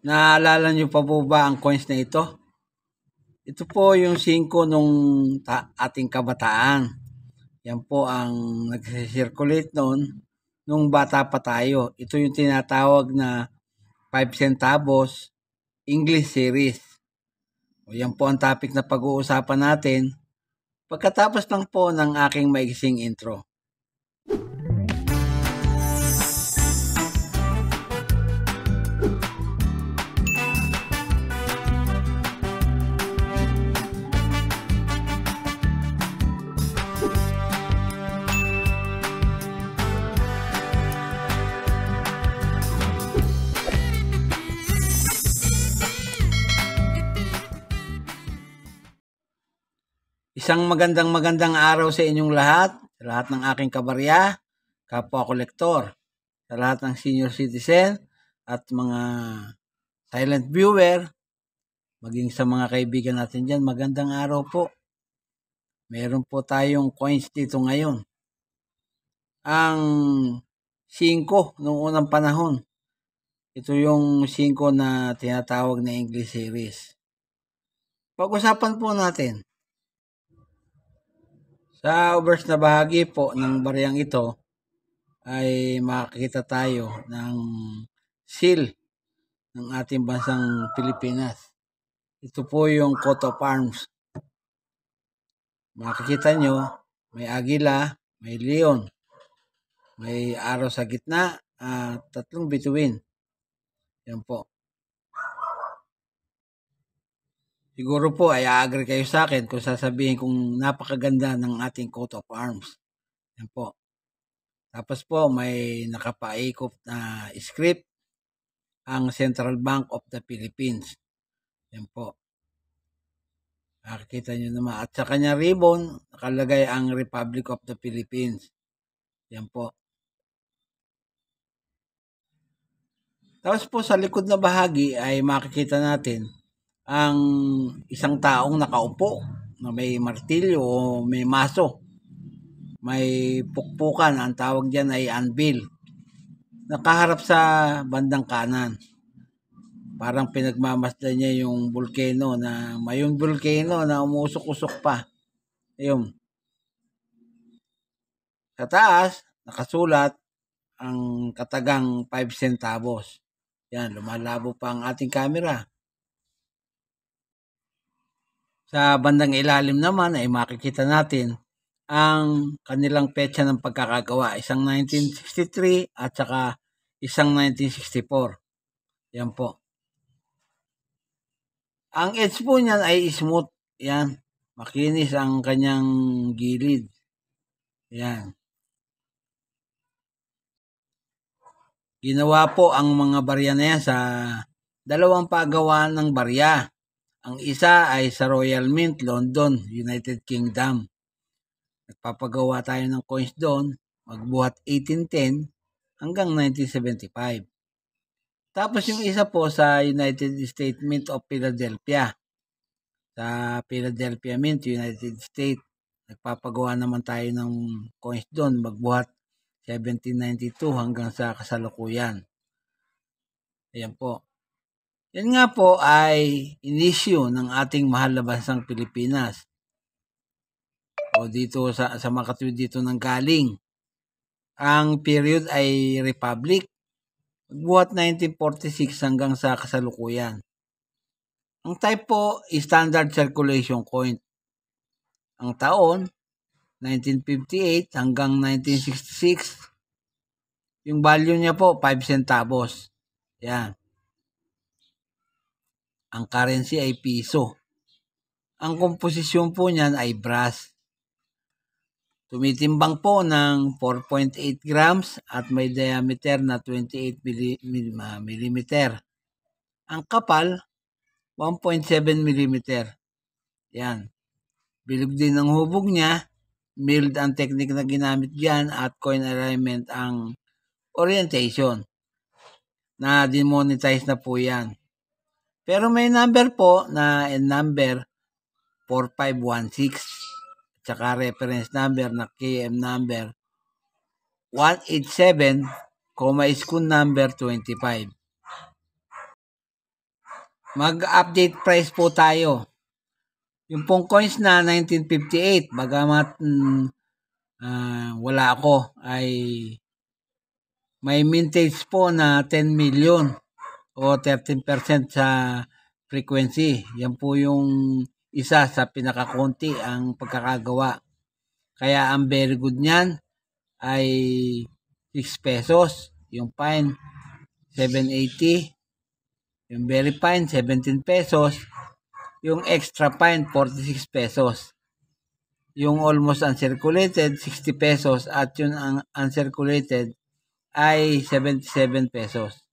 Naalala niyo pa po ba ang coins na ito? Ito po yung 5 nung ating kabataan. Yan po ang nag-circulate noon nung bata pa tayo. Ito yung tinatawag na 5 centavos English series. O yan po ang topic na pag-uusapan natin pagkatapos lang po ng aking maiksing intro. Isang magandang araw sa inyong lahat, sa lahat ng aking kabarya, kapwa kolektor, sa lahat ng senior citizen at mga silent viewer, maging sa mga kaibigan natin dyan, magandang araw po. Meron po tayong coins dito ngayon. Ang 5 noong unang panahon. Ito yung 5 na tinatawag na English series. Pag-usapan po natin. Sa obverse na bahagi po ng bariyang ito ay makikita tayo ng seal ng ating bansang Pilipinas. Ito po yung coat of arms. Makikita nyo, may agila, may leon, may araw sa gitna at 3 bituin. Yan po. Siguro po ay agree kayo sa akin kung sasabihin kung napakaganda ng ating coat of arms. Yan po. Tapos po may nakapaikot na script ang Central Bank of the Philippines. Yan po. Nakikita nyo naman. At sa kanyang ribbon, nakalagay ang Republic of the Philippines. Yan po. Tapos po sa likod na bahagi ay makikita natin ang isang taong nakaupo na may martilyo o may maso. May pukpukan, ang tawag dyan ay anvil. Nakaharap sa bandang kanan. Parang pinagmamasdan niya yung volcano na mayong volcano na umusok-usok pa. Ayun. Sa taas, nakasulat ang katagang 5 centavos. Yan, lumalabo pa ang ating camera. Sa bandang ilalim naman ay makikita natin ang kanilang petsa ng pagkakagawa. Isang 1963 at saka isang 1964. Yan po. Ang edge po niyan ay smooth. Yan. Makinis ang kanyang gilid. Yan. Ginawa po ang mga barya na yan sa dalawang pagawaan ng barya. Ang isa ay sa Royal Mint, London, United Kingdom. Nagpapagawa tayo ng coins doon, magbuhat 1810 hanggang 1975. Tapos yung isa po sa United States Mint of Philadelphia. Sa Philadelphia Mint, United States. Nagpapagawa naman tayo ng coins doon, magbuhat 1792 hanggang sa kasalukuyan. Ayan po. Yan nga po ay inisyu ng ating mahal na bansang Pilipinas. O dito sa mga katuwid dito nang galing. Ang period ay Republic. Buhat 1946 hanggang sa kasalukuyan. Ang type po is Standard Circulation Coin. Ang taon, 1958 hanggang 1966. Yung value niya po, 5 centavos. Yan. Ang currency ay piso. Ang komposisyon po niyan ay brass. Tumitimbang po ng 4.8 grams at may diameter na 28 mm. Ang kapal, 1.7 mm. Yan. Bilog din ang hubog niya. Milled ang technique na ginamit diyan at coin alignment ang orientation. Na demonetize na po yan. Pero may number po na number 4516. Tsaka reference number na KM number 187, school number 25. mag-update price po tayo. Yung pong coins na 1958, bagamat wala ako, ay may mintage po na 10 million o 13% sa frequency. Yan po yung isa sa pinakakunti ang pagkakagawa. Kaya ang very good niyan ay 6 pesos. Yung fine, 7.80. Yung very fine, 17 pesos. Yung extra fine, 46 pesos. Yung almost uncirculated, 60 pesos. At yung uncirculated ay 77 pesos.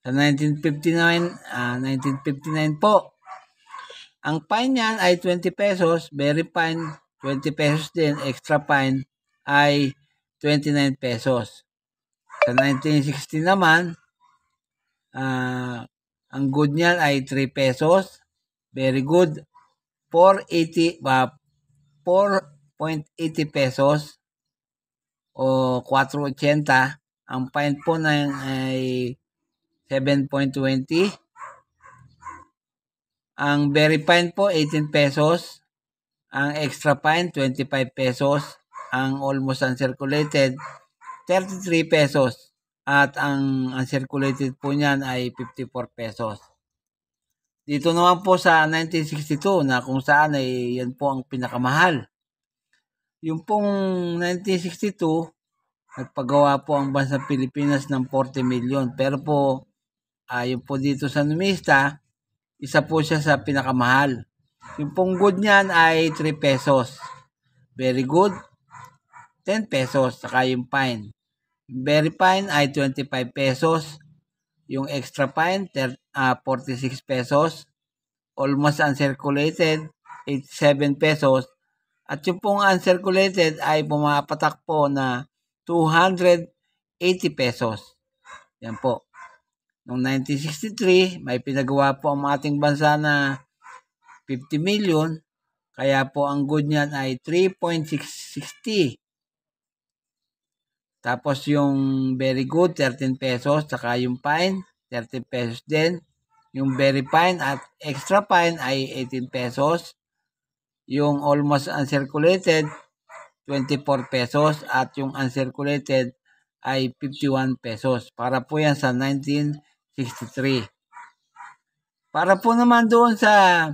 Sa 1959 po, ang fine niyan ay 20 pesos. Very fine, 20 pesos din. Extra fine ay 29 pesos. Sa 1960 naman, ang good niyan ay 3 pesos. Very good, 4.80 pesos o 4.80. Ang fine po na yun ay 7.20. Ang very fine po, 18 pesos. Ang extra fine, 25 pesos. Ang almost uncirculated, 33 pesos. At ang uncirculated po niyan ay 54 pesos. Dito naman po sa 1962 na kung saan ay yan po ang pinakamahal. Yung pong 1962, nagpagawa po ang bansang Pilipinas ng 40 million. Pero po, yung po dito sa numista, isa po siya sa pinakamahal. Yung pong good niyan ay 3 pesos. Very good, 10 pesos. Saka yung fine. Very fine ay 25 pesos. Yung extra fine, 46 pesos. Almost uncirculated, 87 pesos. At yung pong uncirculated ay pumapatak po na 280 pesos. Yan po. Noong 1963, may pinagawa po ang ating bansa na 50 million. Kaya po ang good niyan ay 3.660. Tapos yung very good, 13 pesos. Saka yung fine, 13 pesos din. Yung very fine at extra fine ay 18 pesos. Yung almost uncirculated, 24 pesos. At yung uncirculated ay 51 pesos. Para po yan sa 1963. Para po naman doon sa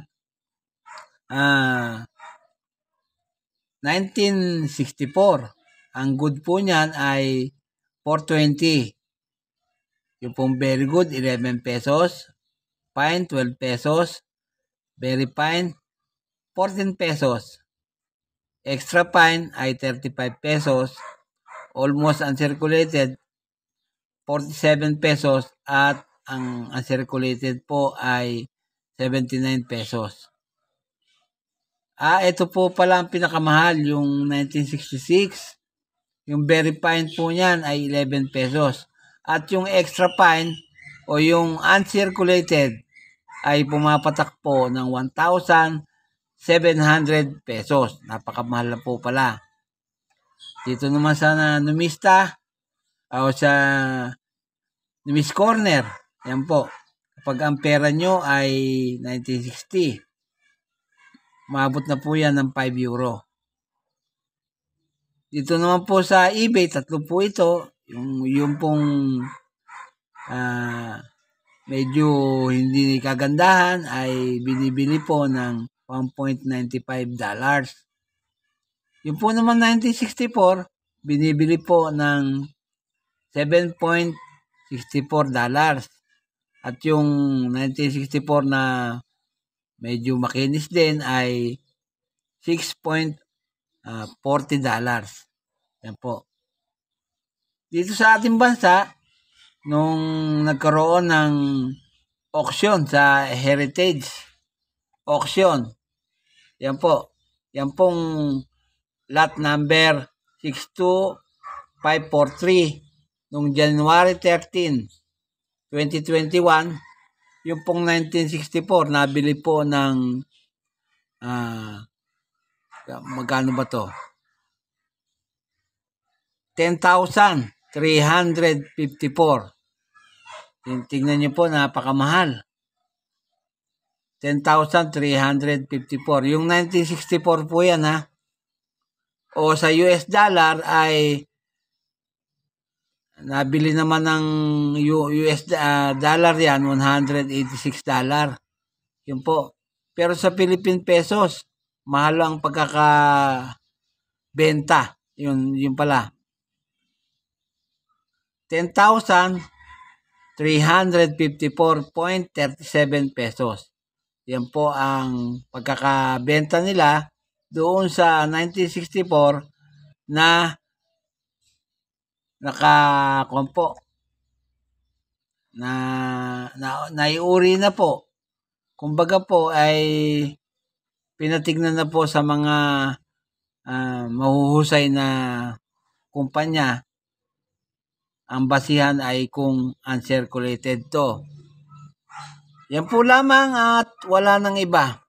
1964, ang good po niyan ay 420. Yung pong very good, 11 pesos. Fine, 12 pesos. Very fine, 14 pesos. Extra fine ay 35 pesos. Almost uncirculated, 47 pesos. At ang uncirculated po ay 79 pesos. Ito po pala ang pinakamahal, yung 1966. Yung very fine po niyan ay 11 pesos. At yung extra fine o yung uncirculated ay pumapatak po ng 1,700 pesos. Napakamahal na po pala. Dito naman sa numista o sa numis corner, yan po. Kapag ang pera nyo ay 1960, maabot na po yan ng 5 euro. Dito naman po sa eBay, tatlo po ito. Yung pong medyo hindi kagandahan ay binibili po ng $1.95. Yung po naman 1964, binibili po ng $7.64. At yung 1964 na medyo makinis din ay $6.40. Yan po. Dito sa ating bansa, nung nagkaroon ng auction sa Heritage Auction, yan po. Yan pong lot number 62543 nung January 13, 2021, yung pong 1964, nabili po ng magkano ba to? 10,354. Tingnan nyo po, napakamahal. 10,354. Yung 1964 po yan ha. O sa US dollar ay nabili naman ng US dollar yan, $186. Yun po. Pero sa Philippine pesos, mahal ang pagkakabenta. Yun pala. 10,354.37 pesos. Yan po ang pagkakabenta nila doon sa 1964 na naiuri na po. Kumbaga po ay pinatignan na po sa mga mahuhusay na kumpanya. Ang basihan ay kung uncirculated to. Yan po lamang at wala nang iba.